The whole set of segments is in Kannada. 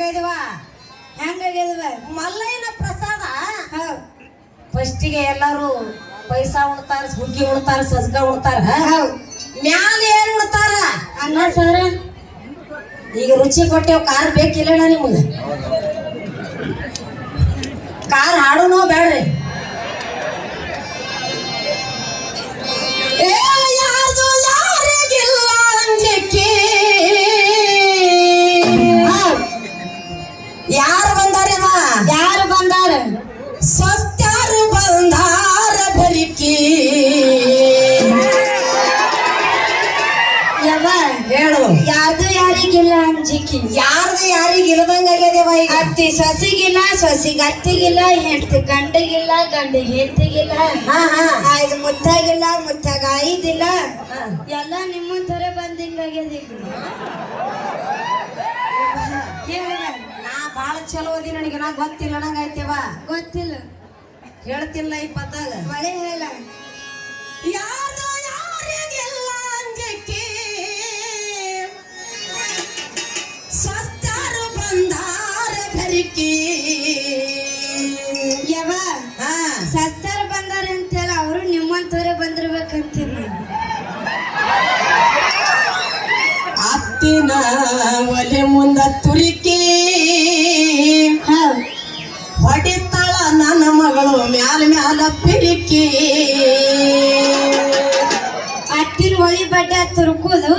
ಹೆಂಗೈದವ ಹೆಂಗಾಗ್ಯದವ ಮಲ್ಲಯ್ಯನ ಪ್ರಸಾದ ಫಸ್ಟಿಗೆ ಎಲ್ಲಾರು ಪೈಸಾ ಉಣ್ತಾರ ಹುಗ್ಗಿ ಉಣ್ತಾರ ಸಜ್ಗ ಉಣ್ತಾರ ಮ್ಯಾಲ ಏನ್ ಉಣ್ತಾರ ಅನ್ನ ಸಾರ ಈಗ ರುಚಿ ಕೊಟ್ಟೇವ್ ಕಾರ್ ಬೇಕಿಲ್ಲ ನಿಮ್ಗೆ ಕಾರ್ ಹಾಡುನೋ ಬೇಡ್ರಿ ಯಾರು ಬಂದಾರವ ಯಾರು ಬಂದಾರ ಸ್ವಸ್ತ್ಯಾರು ಬಂದಾರ ಬರಿಕಿ ಯವ ಹೇಳು ಯಾರ್ದು ಯಾರಿಗಿಲ್ಲ ಅಂಜಿಕಿ ಯಾರ್ದು ಯಾರಿಗ ಇಲ್ಲದಂಗಾಗ್ಯದೇವ ಈಗ ಅತ್ತಿ ಸೊಸಿಗಿಲ್ಲ ಸೊಸಿಗೆ ಅತ್ತಿಗಿಲ್ಲ ಹೆಂಡತಿ ಗಂಡಿಗಿಲ್ಲ ಗಂಡಿಗೆ ಹೆಂಡತಿಗಿಲ್ಲ ಆಯ್ದು ಮುತ್ತಾಗಿಲ್ಲ ಮುತ್ತಾಗ ಐದಿಲ್ಲ ಎಲ್ಲ ನಿಮ್ಮ ತರ ಬಂದಿಂಗಾಗ್ಯದ ಈಗ ನಾ ಬಾಳ ಚಲೋ ಅದಿ ನನಗೆ ನಾ ಗೊತ್ತಿಲ್ಲ ನಂಗಾಯ್ತೇವ ಗೊತ್ತಿಲ್ಲ ಹೇಳ್ತಿಲ್ಲ ಈ ಪದ್ದಾಗ ಮಳೆ ಹೇಳ ಯಾರ್ದು ಯಾರಿಗಿಲ್ಲ ಅಂಜಿಕೆ ಸ್ವಸ್ತ್ಯಾರು ಬಂದಾರ ಬರಿಕಿ ಯವ ಸಸ್ತಾರ ಬಂದಾರ ಅಂತೇಳ ಅವರು ನಿಮ್ಮಂತವ್ರೆ ಬಂದಿರ್ಬೇಕಂತೀನಿ ಅತ್ತಿನ ಒಲೆ ಮುಂದ ತುರಿಕಿ ಹೊಡಿತಾಳ ನನ್ನ ಮಗಳು ಮ್ಯಾಲ ಮ್ಯಾಲ ಪಿರಿಕಿ ಅತ್ತಿನ ಹೊಳಿ ಬಡ್ಡೆ ತುರ್ಕುದು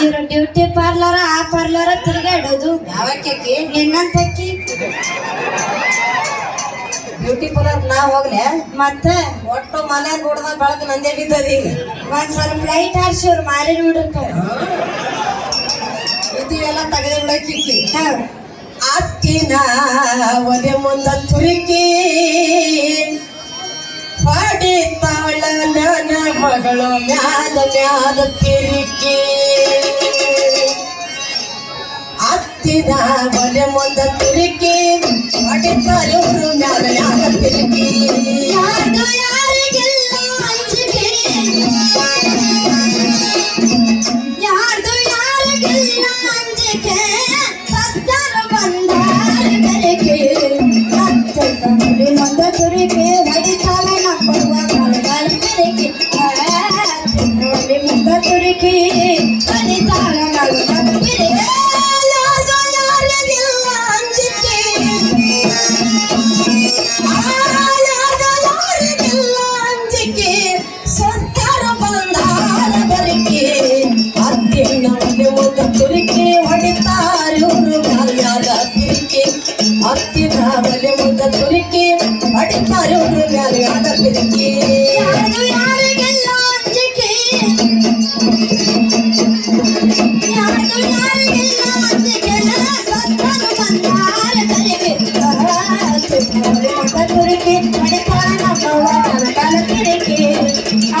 ಇವ್ರು ಡ್ಯೂಟಿ ಪಾರ್ಲರ ಆ ಪಾರ್ಲರ ತಿರುಗಾಡೋದು ಯಾವಕ್ಕೆ ನಿನ್ನಂತಕ್ಕಿ ಬ್ಯೂಟಿ ಪಾರ್ಲರ್ ನಾ ಹೋಗ್ಲೆ ಮತ್ತೆ ಒಟ್ಟು ಮನೆ ನೋಡ್ದಾಗ ಬೆಳಕು ನಂದೇ ಬಿದ್ದದ ಈಗ ಒಂದ್ ಸ್ವಲ್ಪ ಲೈಟ್ ಹಾರಿಸಿ ಅವ್ರು ಮಾರಿ ನೋಡಿರ್ತಾರೆ ಇದೆಲ್ಲ ತೆಗೆದ ಬಿಡಕ್ಕಿ ಅತ್ತಿನ ಒಲೆ ಮುಂದ ತುರುಕಿ ಹೊಡಿತಾಳ ನನ್ನ ಮಗಳು ಮ್ಯಾಲ ಮ್ಯಾಲ ತಿರುಕಿ ಅತ್ತಿನ ಒಲೆ ಮುಂದ ತುರುಕಿ ಹೊಡಿತಾಳ ಮ್ಯಾಲ ಮ್ಯಾಲ ತಿರುಕಿ ಯಾರ್ದು ಯಾರಿಗಿಲ್ಲ ಅಂಜಿಕೆ ಯಾರ್ದು ಯಾರಿಗಿಲ್ಲ ಅಂಜಿಕೆ ಸಸ್ತಾರ ಬಂದಾರ ಬೆರಕೆ ಅತ್ತಲ್ಲಿ ಮುಂದ ತುರಿಕೆ ಹೊಡಿತಾಳ ನಮ್ಮವ್ವ ಮಳಗಾಲ ಬೆರಕೆ ಅತ್ತಲ್ಲಿ ಮುಂದ ತುರಿಕೆ ಹೊಡಿತಾಳ ಮಳಗಾಲ ಬೆರಕೆ ಯಾರ್ದು ಯಾರಿಗಿಲ್ಲ ಅಂಜಿಕೆ ಯಾರಿಗಿಲ್ಲ ಅಂಜಿಕೆ ಸ್ವಸ್ತ್ಯಾರ ಬಂದಾರ ಬರಿಕೆ ಅತ್ತಿನ ಒಲೆ ಮುಂದ ತುರಿಕೆ ಹೊಡಿತಾರೂರು ಮ್ಯಾಲ ತಿರುಕಿ ಅತ್ತಿನ ಒಲೆ ಮುಂದ ತುರಿಕೆ ಹೊಡಿತಾರೂರು ಮ್ಯಾಲ ತಿರುಕಿ ಯಾರ್ದು ಯಾರಿಗಿಲ್ಲ ಅಂಜಿಕೆ ಯಾರ್ದು ಯಾರಿಗಿಲ್ಲ ಅಂಜಿಕೆ ಸಸ್ತಾರ ಬಂದಾರ ಬೆರಕೆ ಮುಂದ ತುರಿಕೆ ಹೊಡಿತಾಳ ನಮ್ಮವ್ವ ಮಳಗಾಲ ಬೆರಕೆ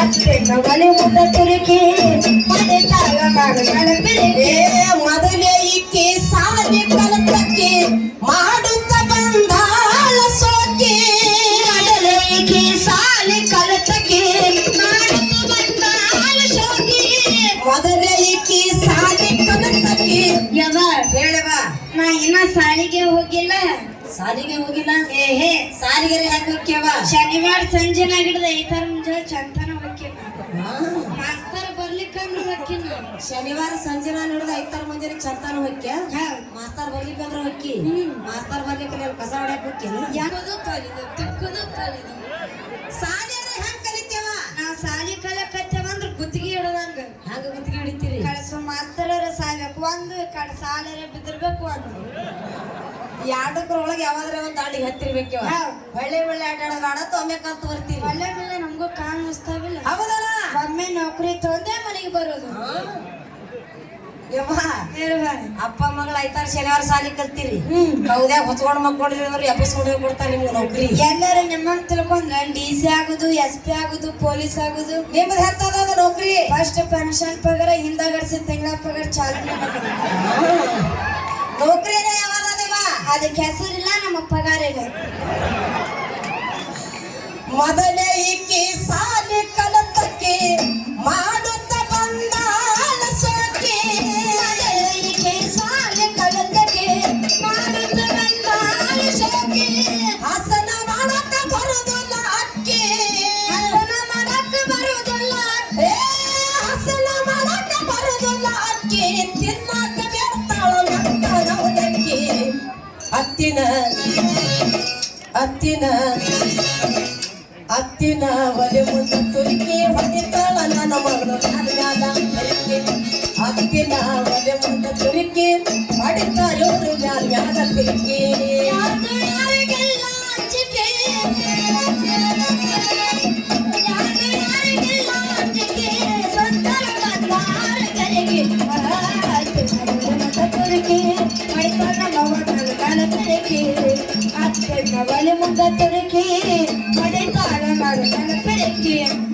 ಅತ್ತಿನ ಒಲೆ ಮುಂದ ತುರಿಕೆ ಹೊಡಿತಾಳ ಮಳಗಾಲ ಬೆರಕೆ ಮೊದಲೇ ಈಕೆ ಸಾಲಿ ಕಲತಕ್ಕೆ ಮಾಡುತ್ತ ಬಂದಾಳ ಸೋಕೆ ಮೊದಲಿಗೆ ಸಾಲಿ ಕಲತಕ್ಕೆ ಮಾಡುತ್ತ ಬಂದಾಳ ಶೋಕಿ ಮೊದಲೇ ಈಕೆ ಸಾಲಿ ಕಲತಕ್ಕೆ ಯವ ಹೇಳವ ನಾ ಇನ್ನ ಸಾಲಿಗೆ ಹೋಗಿಲ್ಲ ಸಾಲಿಗೆ ಹೋಗಿಲ್ಲ ಏಹೇ ಸಾಲಿಗೆ ಯಾಕೆ ಹೋಗ್ಯವ ಶನಿವಾರ ಸಂಜೆನ ಹಿಡಿದ ಐತಾರ ಮುಂಜಾನೆ ಚಂತನ ಹೋಗಿನ ಮಾಸ್ತರ್ ಬರ್ಲಿಕ್ಕಂದ್ರೆ ಹೋಗಿನ ಶನಿವಾರ ಸಂಜೆ ನಾನು ಹಿಡಿದು ಐತಾರ ಮುಂಜಾನೆ ಚಂತಾನ ಹೊಕ್ಯ ಮಾಸ್ತರ್ ಬರ್ಲಿಕ್ಕಂದ್ರ ಹೊಕ್ಕಿ ಮಾಸ್ತರ್ ಬರ್ಲಿಕ್ಕೆ ನೀನು ಕಸ ಹೊಡ್ಯಾಕ ಹೊಕ್ಕೇನು ಯಾವುದು ಕಲಿದು ತಿಕ್ಕುದು ಕಲಿದು ಸಾಲಿಯಾರ ಹೆಂಗ್ ಕಲಿತೇವ ನಾ ಸಾಲಿ ಕಲಕತ್ತೇವಂದ್ರ ಗುತ್ತಿಗೆ ಹಿಡದಂಗ ಹಂಗ ಗುತ್ತಿಗೆ ಹಿಡಿತೀರಿ ಕಳಸೋ ಮಾಸ್ತರರ ಸಾಯ್ಬೇಕು ಒಂದು ಕಡೆ ಸಾಲರ ಬಿದ್ದಿರ್ಬೇಕು ಒಂದು ಎರಡಕ್ರೊಳಗೆ ಯಾವಾದ್ರೆ ಒಂದ್ ದಾಡಿಗೆ ಹತ್ತಿರ್ಬೇಕವ ಒಳ್ಳೆ ಒಳ್ಳೆ ಆಟ ಆಡೋದು ಒಮ್ಮೆ ಕಲ್ತು ಬರ್ತೀವಿ ಒಳ್ಳೆ ಮೇಲೆ ನಮಗೂ ಕಾಣಿಸ್ತಾವಿಲ್ಲ ಹೌದಲ್ಲ ಒಮ್ಮೆ ನೌಕರಿ ತಗೊಂಡೆ ಮನೆಗೆ ಬರೋದು ಯವ್ವ ಹೇಳುವ ಅಪ್ಪ ಮಗಳ ಐತಾರ ಶನಿವಾರ ಸಾಲಿ ಕಲ್ತೀರಿ ಹೌದ್ಯಾಗ ಹೊಚ್ಕೊಂಡು ಮಕ್ಕೊಂಡ್ರಿ ಅಂದ್ರೆ ಎಬ್ಬಿಸ್ಕೊಂಡು ಕೊಡ್ತಾರೆ ನಿಮ್ಗೆ ನೌಕರಿ ಎಲ್ಲರೂ ನಿಮ್ಮಂಗ್ ತಿಳ್ಕೊಂಡ್ರ DC ಆಗುದು SP ಆಗುದು ಪೊಲೀಸ್ ಆಗುದು ನಿಮ್ದು ಹೆತ್ತದ ನೌಕರಿ ಫಸ್ಟ್ ಪೆನ್ಷನ್ ಪಗಾರ ಹಿಂದಗಡ್ಸಿ ತಿಂಗಳ ಪಗಾರ ಚಾಲನೆ ನೌಕರಿ ಯಾವಾಗ ಅದಕ್ಕೆ ಹೆಸರಿಲ್ಲ ನಮ್ಮ ಪಗಾರ ಇಲ್ಲ ಮೊದಲೇ ಈಕೆ ಸಾಲಿ ಕಲತಕ್ಕೆ ಮಾಡುತ್ತ ಬಂದಾಳ ಸೋಕೆ ಸಾಲಿ ಕಲತಕ್ಕೆ ತಿನ್ನಾಕ ಬೇಡ್ತಾಳ ನಮ್ಮನವನಕ್ಕಿ ಅತ್ತಿನ ಅತ್ತಿನ ಅತ್ತಿನ ಒಲೆ ಮುಂದೆ ತುರುಕಿ ಹೊಡಿತಾಳ ನನ್ನ ಮಗಳು ನನಗಾದ ಬೆರಕೆ ಅತ್ತಿನ ಒಲೆ ಮುಂದೆ ತುರುಕಿ ಹೊಡಿತಾರೋರು ಯಾರ್ಯಾದ ಬೆರಕೆ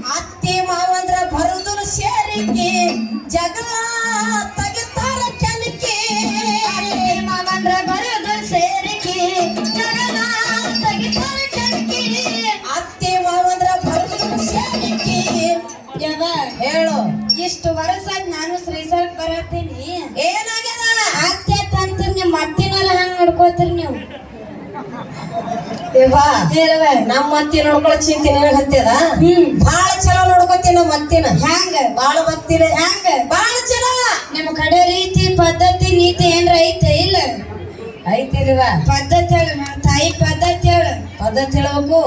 ಅತ್ತೆ ಮಾವಂದ್ರ ಬರುದ್ರು ಸೇರಿಕೆ ಜಗಳ ತೆಗಿತಾರ ಕೆಣಕೆ ಮಾವಂದ್ರ ಬರೋದು ಸೇರಿಕೆ ಜಗಳ ತೆಗಿತಾರ ಕೆಣಕೆ ಅತ್ತೆ ಮಾವಂದ್ರ ಬರುದ್ರು ಸೇರಿಕೆ ಯವ ಹೇಳು ಇಷ್ಟು ವರ್ಷ ನಾನು ಶ್ರೀಸರ್ಗ್ ಬರತ್ತೀನಿ ಏನಾಗ್ಯದ ಅತ್ತೆ ತಂತ್ರ ನಿಮ್ಮ ಅತ್ತಿನೆಲ್ಲ ಹಂಗ್ ನೋಡ್ಕೋತೀರಿ ನೀವು ದೇವಾ ಹೇಳುವ ನಮ್ಮ ಅತ್ತಿ ನೋಡ್ಕೊಳ್ಳೋ ಚಿಂತೆ ನಿನಗೆ ಹತ್ತದ ಬಾಳ ಚಲೋ ನೋಡ್ಕೋತಿ ನಮ್ಮ ಅತ್ತಿನ ಹ್ಯಾಂಗ ಬಾಳ ಭಕ್ತಿನ ಹ್ಯಾಂಗ ಬಾಳ ಚಲೋ ನಿಮ್ಮ ಕಡೆ ರೀತಿ ಪದ್ಧತಿ ನೀತಿ ಏನ್ರ ಐತೆ ಇಲ್ಲ ಐತಿಲ್ವ ಪದ್ಧತಿ ಹೇಳು ನಮ್ಮ ತಾಯಿ ಪದ್ಧತಿ ಹೇಳು ಪದ್ಧತಿ ಹೇಳ್ಬೇಕು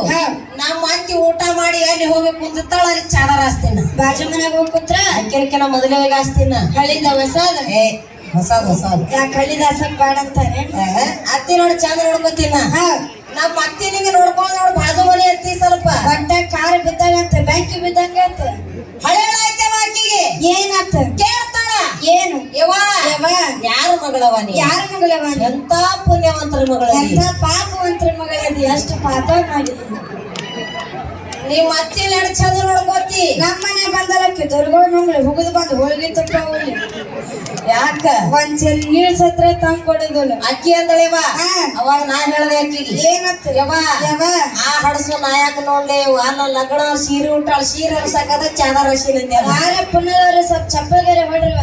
ನಮ್ಮ ಅತ್ತಿ ಊಟ ಮಾಡಿ ಅಲ್ಲಿ ಹೋಗಿ ಕುಂದಿರ್ತಾಳ ಅಲ್ಲಿ ಚಾಡ ರಾಸ್ತಿನ ಬಾಜು ಮನೆಗೆ ಹೋಗಿ ಕೂತ್ರ ಅಕ್ಕಿನ ಮೊದಲೇ ಹೋಗಿ ಹಾಸ್ತಿನ ಹಳಿದ ಹೊಸದ ಏ ಹೊಸದ್ ಹೊಸದ್ ಯಾಕೆ ಹಳಿದ ಹಸಕ್ ಬಾಡ ಅಂತಾರೆ ಅತ್ತಿ ನೋಡಿ ಚಂದ ನೋಡ್ಕೋತೀನ ನಮ್ಮ ಅತ್ತಿನಿಗೆ ನೋಡ್ಕೊಂಡು ನೋಡ್ ಬಾಜು ಮನೆ ಅತ್ತಿ ಸ್ವಲ್ಪ ಬಟ್ಟ ಕಾರ್ ಬಿದ್ದಂಗಂತ ಬ್ಯಾಂಕಿ ಬಿದ್ದಂಗಂತ ಹಳೆಯಳಾಯ್ತವ ಆಕಿಗೆ ಏನಂತ ಕೇಳ್ತಾಳ ಏನು ಯವ್ವ ಯವ ಯಾರ ಮಗಳವ ನೀ ಯಾರ ಮಗಳವ ಎಂತ ಪುಣ್ಯವಂತರ ಮಗಳ ಎಂತ ಪಾಪವಂತರ ಮಗಳದಿ ಅಷ್ಟು ಪಾಪ ಮಾಡಿ ನಿಮ್ಮ ಅತ್ತಿನ ಎರಡು ಚಂದ ನೋಡ್ಕೋತಿ ನಮ್ಮನೆ ಬಂದಲಕ್ಕೆ ದುರ್ಗೋ ಮಂಗಳು ಹುಗಿದು ಬಂದು ಹೋಳಿಗೆ ತುಪ್ಪ ಹೋಗ್ಲಿ ಯಾಕ ಒಂದ್ ಚೆಲ್ ನೀರ್ ಸತ್ರ ತಂಗ್ ಕೊಡುದಿಲ್ಲ ಅಕ್ಕಿ ಅಂದಳೇವ ಅವಾಗ ನಾ ಹೇಳ್ದೆ ಅಕ್ಕಿಗೆ ಏನತ್ತ ಯವ್ವ ಯವ ಆ ಹಡಸು ನಾಯಕ ನೋಡ್ಲಿ ವಾನ ಲಗ್ನ ಸೀರೆ ಉಂಟಾಳ ಸೀರೆ ಹರ್ಸಕದ ಚಾದ ರಶಿ ಯಾರ ಪುಣ್ಯದವ್ರು ಸ್ವಲ್ಪ ಚಪ್ಪಲ್ಗೆರೆ ಹೊಡ್ರವ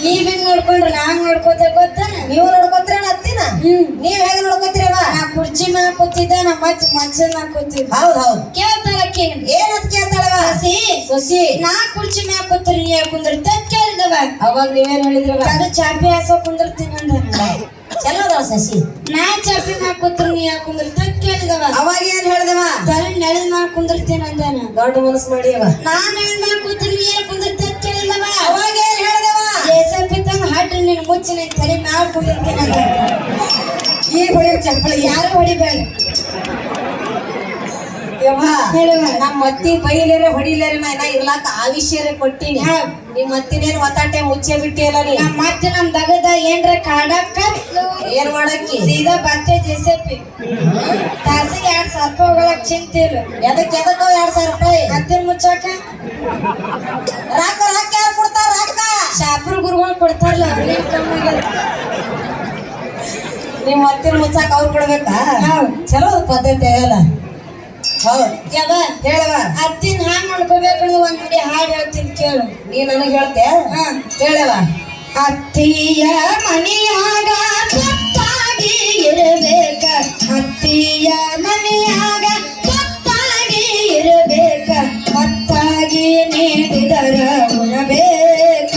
ನೀವ್ ಹಿಂಗ್ ನೋಡ್ಕೊಂಡ್ರೆ ನಾ ಹಂಗ್ ನೋಡ್ಕೋತ ಗೊತ್ತಾನ ನೀವು ನೋಡ್ಕೋತೀರ ಅತ್ತಿನ ನೀವ್ ಹೇಗ ನೋಡ್ಕೋತೀರವ ನಾ ಕುರ್ಚಿ ಮ್ಯಾಲ ಕೂತಿದ್ದ ನಾ ಮತ್ ಮನ್ಸನ್ ಮ್ಯಾಲ ಕೂತಿದ್ದ ಹೌದ್ ಹೌದ್ ಕೇಳ್ತಾಳಕ್ಕೆ ಏನಂತ ಕೇಳ್ತಾಳವ ಸಸಿ ಸೊಸಿ ನಾ ಕುರ್ಚಿ ಮ್ಯಾಲ ಕೂತ್ರಿ ನೀ ಕುಂದಿರ್ತ ಕೇಳಿದವ ಅವಾಗ ನೀವೇನ್ ಹೇಳಿದ್ರವ ಅದು ಚಾಪಿ ಹಾಸೋ ಕುಂದಿರ್ತೀನಿ ಅಂದ ಚಲೋ ಅದಾವ ಸಸಿ ನಾ ಚಾಪಿ ಮ್ಯಾಲ ಕೂತ್ರಿ ನೀ ಕುಂದಿರ್ತ ಕೇಳಿದವ ಅವಾಗ ಏನ್ ಹೇಳ್ದವ ತಲೆ ನೆಲದ ಮ್ಯಾಲ ಕುಂದಿರ್ತೀನಿ ಅಂದಾನ ದೊಡ್ಡ ಮನಸ್ಸು ಮಾಡಿಯವ ನಾ ನೆಲದ ಮ್ಯಾಲ ಕೂತ್ರಿ ನೀ ಕುಂದಿರ್ತ ಕೇಳಿದವ ಅವಾಗ ಏನ್ ಹೇಳ್ದವ ಜೇಸಪ್ಪಿ ತಂಗ ಹಾಡ್ರಿ ನಿನ್ ಮುಚ್ಚಿ ನಿನ್ ತಲೆ ಮ್ಯಾಲ ಕುಂದಿರ್ತೀನಿ ಅಂದ ಈಗ ಹೊಡಿಯೋ ಚಪ್ಪಲಿ ಯಾರು ಹೊಡಿಬೇಡ ಯವ್ವ ಹೇಳುವ ನಮ್ಮ ಅತ್ತಿ ಬೈಲೇರೆ ಹೊಡಿಲೇರೆ ನಾ ಇನ್ನ ಇರ್ಲಾಕ ಆವಿಷ್ಯರೇ ಕೊಟ್ಟಿನಿ ನಿಮ್ಮ ಅತ್ತಿನೇನ್ ಒತ್ತಾಟೆ ಮುಚ್ಚೆ ಬಿಟ್ಟಿಯಲ್ಲ ನೀ ನಮ್ಮ ಮತ್ತೆ ನಮ್ ದಗದ ಏನ್ರ ಕಾಡಕ್ಕ ಏನ್ ಮಾಡಕ್ಕಿ ಸೀದಾ ಬತ್ತೆ ಜೇಸಪ್ಪಿ ತಾಸಿಗೆ 2,000 ರೂಪಾಯಿ ಹೋಗಲಕ್ ಚಿಂತಿಲ್ಲ ಎದಕ್ 2,000 ರೂಪಾಯಿ ಹತ್ತಿರ ಮುಚ್ಚಾಕ ರಾಕ ಯಾರು ಕೊಡ್ತಾರ ರಾಕ ಶಾಪುರ್ ಗುರುಗಳು ಕೊಡ್ತಾರಲ್ಲ ಅವ್ರಿಗೆ ಕಮ್ಮಿ ನಿಮ್ಮ ಅತ್ತಿನ ಮುಚ್ಚಾಕ ಅವ್ರು ಕೊಡ್ಬೇಕಾ ಚಲೋ ಪದ್ಧತಿ ಆಗಲ್ಲ ಹೌದ್ ಯವ ಹೇಳವ ಅತ್ತಿನ ಹ್ಯಾಂಗ್ ನೋಡ್ಕೋಬೇಕು ಒಂದ್ ನುಡಿ ಹಾಡು ಹೇಳ್ತೀನಿ ಕೇಳು ನೀ ನನಗ್ ಹೇಳ್ತೆ ಹೇಳವ ಅತ್ತಿಯ ಮನೆಯಾಗ ಗೊತ್ತಾಗಿ ಇರಬೇಕ ಅತ್ತಿಯ ಮನೆಯಾಗ ಗೊತ್ತಾಗಿ ಇರಬೇಕ ಮತ್ತಾಗಿ ನೀಡಿದರ ಉಣಬೇಕ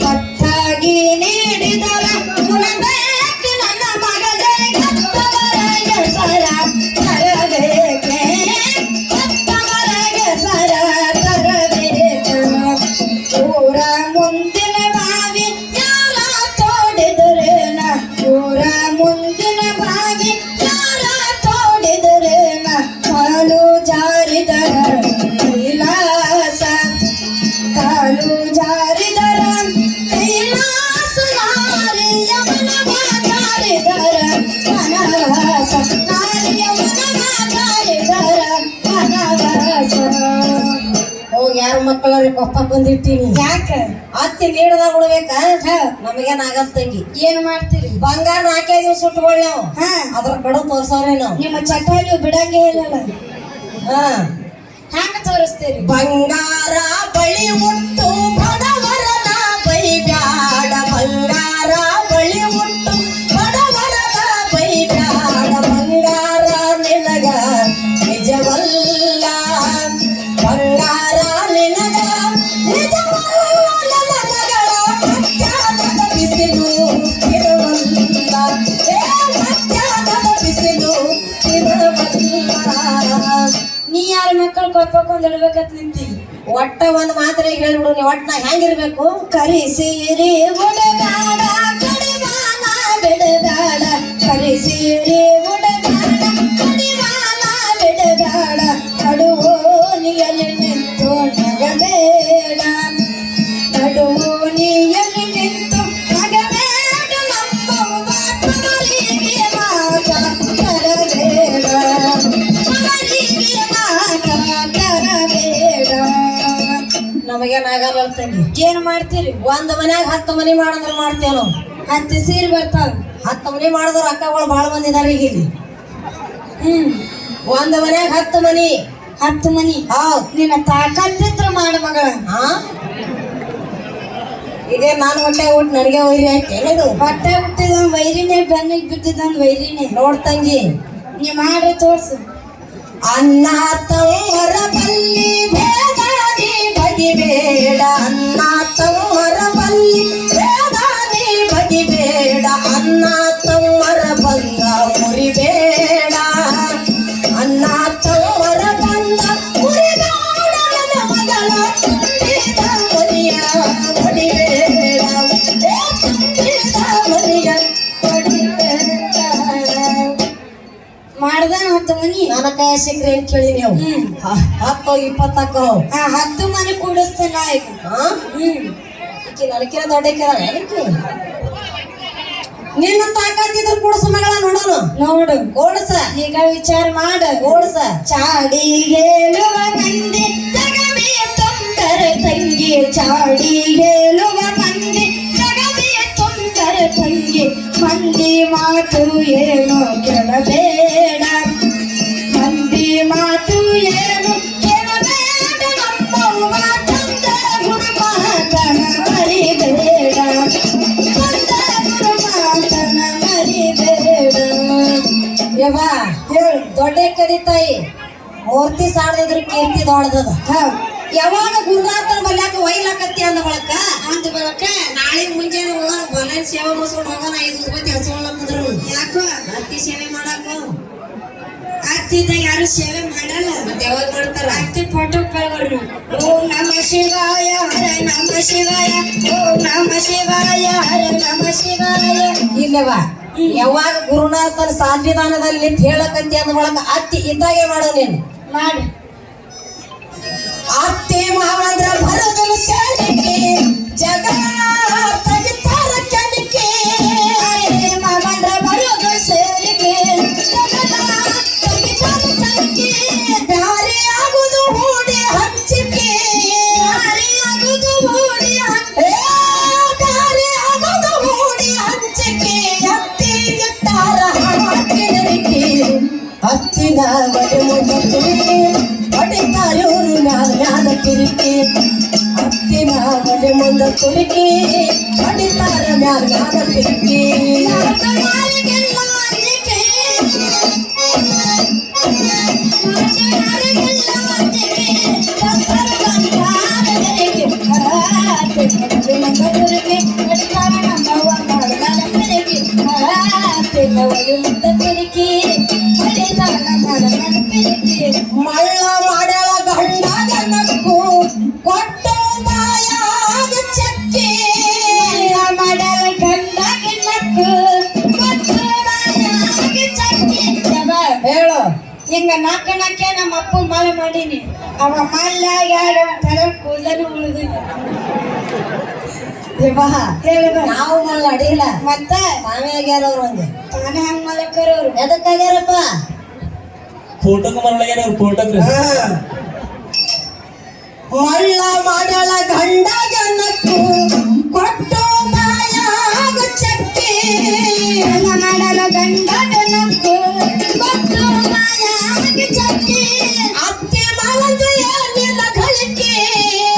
ಮತ್ತಾಗಿ ನೀಡಿದರ ಉಣಬೇಕ ನನ್ನ ಮಗದೇ ಗತ್ತವರಗೆ ಸರ ತರಬೇಕೆ ಗತ್ತವರಗೆ ಸರ ತರಬೇಕ ಊರ ಮುಂದಿನ ಬಾವಿ ಯಾರ ತೋಡಿದರೇನ ಊರ ಮುಂದಿನ ಬಾವಿ ಯಾರ ತೋಡಿದರೇನ ಕಾಲು ಜಾರಿದರ ಕೈಲಾಸ ಕಾಲು ಜಾರಿದರ ಕೈಲಾಸ ನಾರಿಯವನವ ಜಾರಿದರ ವನವಾಸ ನಾರಿಯವನವ ಜಾರಿದರ ವನವಾಸ ಹೋಗಿ ಯಾರ ಮಕ್ಕಳ ಕೊಪ್ಪ ಬಂದಿಟ್ಟಿನಿ ಯಾಕ ಅತ್ತಿ ನೀಡದಾಗ ಉಳ್ಬೇಕಾ ನಮಗೇನ್ ಆಗಲ್ ತಂಗಿ ಏನ್ ಮಾಡ್ತೀರಿ ಬಂಗಾರ 4 ದಿವಸ ಸುಟ್ಕೊಳ್ಳಿ ನಾವು ಹಾ ಅದ್ರ ಕಡೆ ತೋರ್ಸವ್ರಿ ನಾವು ನಿಮ್ಮ ಚಟ ನೀವು ಬಿಡಂಗೇ ಇಲ್ಲಲ್ಲ ಹಾ ಹ್ಯಾಂಗ ತೋರಿಸ್ತೀರಿ ಬಂಗಾರ ಬಳಿ ಉಟ್ಟು ಬಡವರನ ಬೈಬ್ಯಾಡ ಬಂಗಾರ ಬಳಿ ಉಟ್ಟು ಬಡವರನ ಬೈಬ್ಯಾಡ ಬಂಗಾರ ನಿನಗ ನಿಜವಲ್ಲ ಬಂಗಾರ ನಿನಗ ನಿಜ ಪಕ್ಕೊಂಡ್ ಇಡ್ಬೇಕತ್ ನಿಂತಿ ಒಟ್ಟ ಒಂದ್ ಮಾತ್ರ ಹೇಳ್ಬಿಡು ನೀ ಒಟ್ಟ ನಾ ಹೆಂಗಿರ್ಬೇಕು ಕರಿಸಿರಿ ಉಡಗಾಡ ಕಡಿವಾನ ಬಿಡಗಾಡ ಕರಿಸಿರಿ ಉಡಗಾಡ ಕಡಿವಾನ ಬಿಡಗಾಡ ಕಡುವೋನಿಯಲ್ಲಿ ನಿಂತು ನಗಬೇಡ ಕಡುವೋನಿಯಲ್ಲಿ ನಿಂತು ನಗಬೇಡ ನಮ್ಮವ್ವ ಕಮಲಿಗೆ ಮಾತ ತರಬೇಡ ಕಮಲಿಗೆ ಮಾತ ತರಬೇಡ ನಮಗೇನಾಗಲ್ಲ ತಂಗಿ ಏನ್ ಮಾಡ್ತೀರಿ ಒಂದ್ ಮನ್ಯಾಗ 10 ಮನಿ ಮಾಡಂದ್ರ ಮಾಡ್ತೇನು 10 ಸೀರೆ ಬರ್ತಾವ 10 ಮನಿ ಮಾಡಿದ್ರ ಅಕ್ಕಗಳು ಬಾಳ ಮಂದಿ ಇದಾರ ಈಗ ಇಲ್ಲಿ. ಒಂದ್ ಮನ್ಯಾಗ 10 ಮನಿ 10 ಮನಿ ಹೌದ್ ನಿನ್ನ ತಾಕತ್ತಿದ್ರ ಮಾಡ ಮಗಳ ಹಾ ಇದೇ ನಾನು ಹೊಟ್ಟೆ ಊಟ ನನಗೆ ವೈರಿ ಆಯ್ತು ಏನದು ಹೊಟ್ಟೆ ಹುಟ್ಟಿದ ವೈರಿನೇ ಬೆನ್ನಿಗೆ ಬಿದ್ದಿದ್ದ ವೈರಿನೇ ನೋಡ್ ತಂಗಿ ನೀ ಮಾಡಿ ತೋರ್ಸು ಅನ್ನ ತಮ್ಮರ ಬಲ್ಲಿ ಭೇದಾದಿ ಬಗಿಬೇಡ ಅನ್ನ ತಮ್ಮರ ಬಲ್ಲಿ ಭೇದಾದಿ ಬಗಿಬೇಡ ಅನ್ನ ತಮ್ಮರ ಬಂದ ಮುರಿಬೇಡ ಅನ್ನ ತಮ್ಮರ ಬಂದ ಮುರಿಬೇಡ ನನ್ನ ಮಗಳ ತುಂಬಿದ ಮನೆಯ ಹೊಡಿಬೇಡ ತುಂಬಿದ ಮನೆಯ ಹೊಡಿಬೇಡ ಮಾಡ್ದಾನ 10 ಮನಿ ನನ್ನ ಕೈ ಸಿಕ್ಕ್ರೆ ಅಂತ ಕೇಳಿ ನೀವು 10 20 10 ಮನಿ ಕೂಡಿಸ್ತೇನ ಈಗ ಈಕಿ ನನಕಿನ ದೊಡ್ಡಕ್ಕಿದ ಏನಕ್ಕೆ ನಿನ್ನ ತಾಕತ್ತಿದ್ರು ಕೂಡಸ ಮಗಳ ನೋಡೋನು ನೋಡು ಓಡಸ ಈಗ ವಿಚಾರ ಮಾಡು ಓಡಸ ಚಾಡಿ ಹೇಳುವ ಮಂದಿ ಜಗವೇ ತೊಂದರೆ ತಂಗಿ ಚಾಡಿ ಹೇಳುವ ಮಂದಿ ಜಗವೇ ತೊಂದರೆ ತಂಗಿ ಮಂದಿ ಮಾತು ಏನು ಕೇಳಬೇಡ ಮಂದಿ ಮಾತು ಏನು ಕೇಳಬೇಡ ನಮ್ಮವ್ವ ತಂದ ಗುರುಮಾತನ ಮರಿಬೇಡ ತಂದ ಗುರುಮಾತನ ಮರಿಬೇಡ ಯವ್ವ ಹೇಳು ದೊಡ್ಡ ಕದಿ ತಾಯಿ ಮೂರ್ತಿ ಸಾಣದಿದ್ರು ಕೀರ್ತಿ ದೊಡ್ಡದ ಯಾವಾಗ ಗುರುನಾಥನ ಬಲ್ಯಾಕ ಒಯ್ಲಾಕತ್ತಿ ಅಂದ ಬಳಕ ಅಂದ ಬಳಕ ನಾಳೆ ಮುಂಜಾನೆ ಹೋಗೋಣ ಬಲನ್ ಸೇವೆ ಮುಸ್ಕೊಂಡು ಹೋಗೋಣ 5 ರೂಪಾಯಿ ಹಸ್ಕೊಂಡ್ರು ಯಾಕೋ ಅತ್ತಿ ಸೇವೆ ಮಾಡಾಕ ಆಗ್ತಿದ್ದ ಯಾರು ಸೇವೆ ಮಾಡಲ್ಲ ಮತ್ತೆ ಯಾವಾಗ ಮಾಡ್ತಾರ ಅತ್ತಿ ಫೋಟೋ ಕಳ್ಕೊಡ್ರಿ ಓಂ ನಮ ಶಿವಾಯ ಹರ ನಮ ಶಿವಾಯ ಓಂ ನಮ ಶಿವಾಯ ಹರ ನಮ ಶಿವಾಯ ಇಲ್ಲವ ಯಾವಾಗ ಗುರುನಾಥನ ಸಾನ್ನಿಧಾನದಲ್ಲಿ ಹೇಳಕತ್ತಿ ಅಂದ ಬಳಕ ಅತ್ತಿ ಇದ್ದಾಗೆ ಮಾಡೋ ನೀನು ಮಾಡಿ ಅತ್ತಿ ಮಾವಂದ್ರ ಭರತನು ಸೇರಿಕೆ ಜಗ ತೆಗಿತಾರ ಕೆಣಕೆ ಮಾವಂದ್ರ ಬರೋದು ಸೇರಿಗೆ ತೆಗಿತಾರ ತಂಗಿ ಬ್ಯಾರೆ ಆಗುದು ಹೂಡಿ ಹಂಚಿಕೆ ಬ್ಯಾರೆ ಆಗುದು ಹೂಡಿ ಬ್ಯಾರೆ ಆಗುದು ಹೂಡಿ ಹಂಚಿಕೆ ಅತ್ತಿ ಇಟ್ಟಾರ ಹಾಕಿನರಿಕೆ ಹತ್ತಿನ ಒಡೆ ಮುದ್ದ ತುರಿಕೆ ಹೊಡಿತಾರೂರು ಮ್ಯಾಲ ತಿರುಗಿ ಹತ್ತಿನ ಒಡೆ ಮುಂದ ತುರುಕಿ ಹೊಡಿತಾರ ಮ್ಯಾಲ ತಿರುಗಿ ಯಾರಿಗೆಲ್ಲ ಅಂಜಿಕೆ ಯಾರಿಗೆಲ್ಲ ಅಂಜಿಕೆ ಸಂಸಾರ ಬಂದಾರರಿಗೆ ಮಂಗದುರಿಗೆ ಹೊಡಿತಾರ ನಮ್ಮವ್ವ ಮಾಡದಾರ ತಿರುಗಿ ಒಲಿ ಮುಂದ ತಿರುಗಿ ಹೊಡಿತಾರ ಮಾಡದಾರ ತಿರುಗಿ ಮಳ್ಳ ಮಾಡಳ ಗಂಡಗ ನಕ್ಕು ಕೊಟ್ಟು ಬಾಯಾಗ ಚಕ್ಕಿ ಮಾಡಲ ಗಂಡಗೆ ನಕ್ಕು ಕೊಟ್ಟು ಬಾಯಾಗ ಚಕ್ಕಿ ಹೇಳು ಹಿಂಗ ನಾಲ್ಕೆ ನಮ್ಮ ಅಪ್ಪ ಮಾಲೆ ಮಾಡೀನಿ ಅವ ಮಲ್ಲಾಗ ಯಾರ ತರ ಕೂದಲು ಉಳಿದಿಲ್ಲ ಹೇಳುವ ನಾವು ಮಳ್ಳ ಅಡಿಲ್ಲ ಮತ್ತ ತಾವೇ ಆಗ್ಯಾರ ಅವ್ರು ಒಂದೆ ತಾನೇ ಹಂಗ ಮಲಕರವ್ರು ಎದಕ್ಕಾಗ್ಯಾರಪ್ಪ ಫೋಟೋಕ್ ಮರಳಗ್ಯಾರ ಅವ್ರ ಫೋಟೋಕ್ ಮಳ್ಳ ಮಾಡಳ ಗಂಡಗ ನಕ್ಕು ಕೊಟ್ಟು ಬಾಯಾಗ ಚಕ್ಕಿ ಮಾಡಲ ಗಂಡಗ ನಕ್ಕು ಕೊಟ್ಟು ಬಾಯಾಗ ಚಕ್ಕಿ ಅತ್ತೆ ಮಗಂದು ಏನಿಲ್ಲ ಗಳಿಕೆ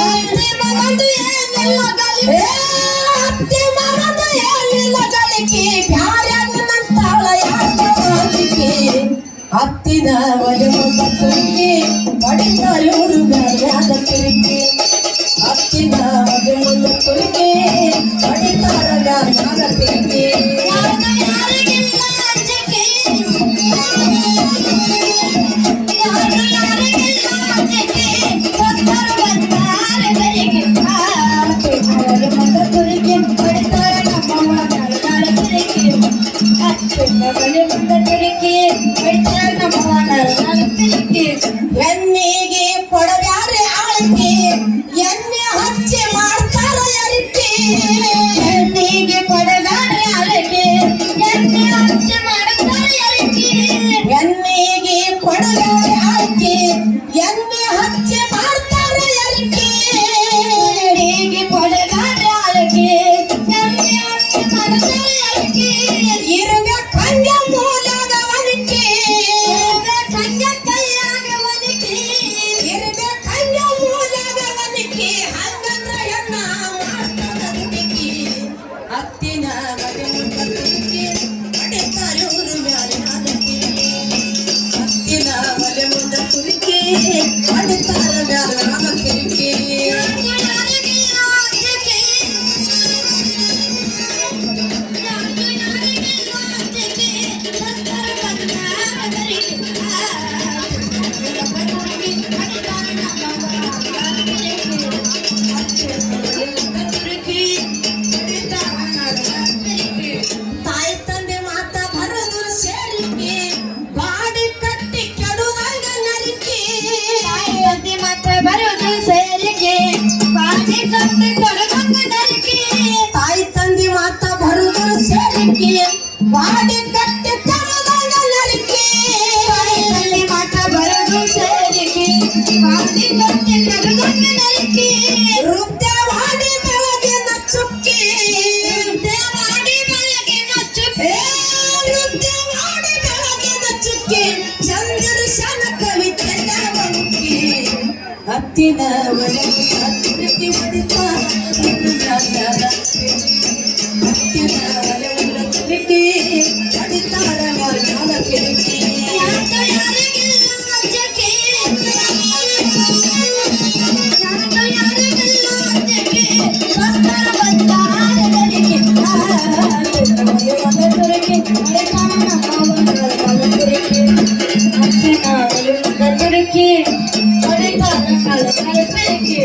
ಅತ್ತೆ ಮಗಂದು ಏನಿಲ್ಲ ಗಳಿಕೆ ಅತ್ತೆ ಮಗಂದು ಏನಿಲ್ಲ ಗಳಿಕೆ ಬ್ಯಾರ್ಯಾಗ ನಂತಾಳ ಯಾಕೆ ಹತ್ತಿನ ಒಲೆ ಮುಂದ ತುರುಕಿ ಹೊಡಿತಾರೂರು ಮ್ಯಾಲ ತಿರುಗಿ ಹತ್ತಿನ ಒಲೆ ಮುಂದ ತುರುಕಿ ಹೊಡಿತಾರ ಮ್ಯಾಲ ತಿರುಗಿ ಯಾರಿಗಿಲ್ಲ ಅಂಜಿಕೆ ಯಾರಿಗಿಲ್ಲ ಅಂಜಿಕೆ ಬಾಡಿ ಕಟ್ಟಿ ಕರದಂಗ ನರಿಕೆ ಬಾಯಿನಲ್ಲಿ ಮಾಟ ಬರೋದು ಸೇರಿಕೆ ಬಾಡಿ ಕಟ್ಟಿ ಕರದಂಗ ನರಿಕೆ ರುದ್ರವಾಡಿ ಬೆಳಗಿನ ಚುಕ್ಕಿ ರುದ್ರವಾಡಿ ಬೆಳಗಿನ ಚುಕ್ಕಿ ರುದ್ರವಾಡಿ ಬೆಳಗಿನ ಚುಕ್ಕಿ ಚಂದ್ರ ಶನ ಕವಿತೆ ಮುಕ್ಕಿ ಹತ್ತಿನ ಒಳಗೆ ಹತ್ತಿರಕ್ಕೆ ಹೊಡಿತಾ ಹತ್ತಿನ ಒಳಗೆ ಕಿರಿಕಿ ಹೊಡಿತಾರ ಮರಣ ಕಿರಿಕಿ ಯಾಕೆ ಯಾರಿಗಿಲ್ಲ ಅಂಜಕೆ ಯಾಕೆ ಯಾರಿಗಿಲ್ಲ ಅಂಜಕೆ ಸ್ವಸ್ಥರ ಬಂದಾರ ಗರಿಕೆ ಮನೆ ತುರಕೆ ಮಳೆ ಕಾಣ ಮನೆ ತುರಕೆ ಹತ್ತಿನ ಒಳಗೆ ತುರಕೆ ಮಳೆ ಕಾಣ ಕಳಪೆಗೆ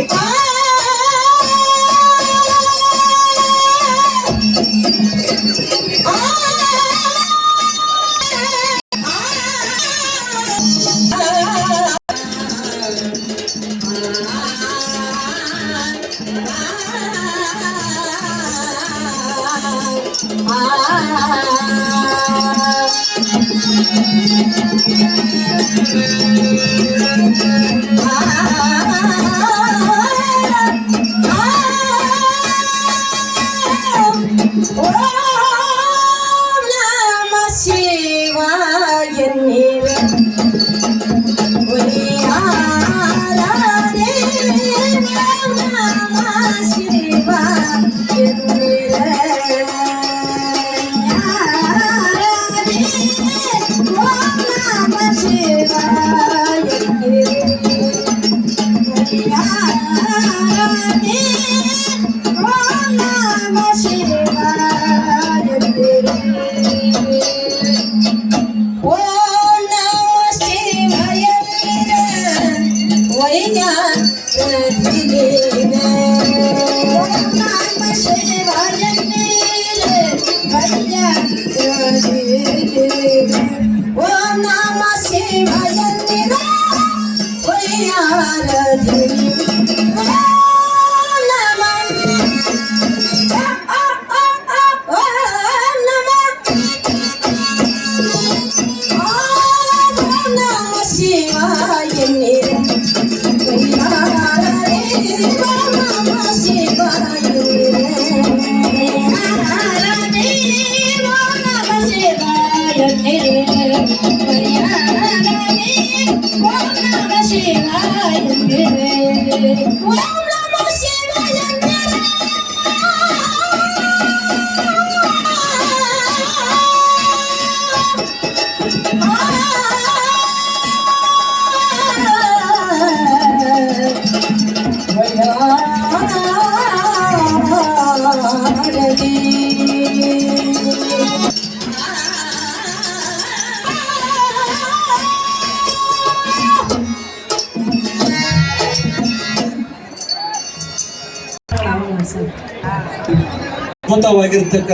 ಅದ್ಭುತವಾಗಿರ್ತಕ್ಕಂಥ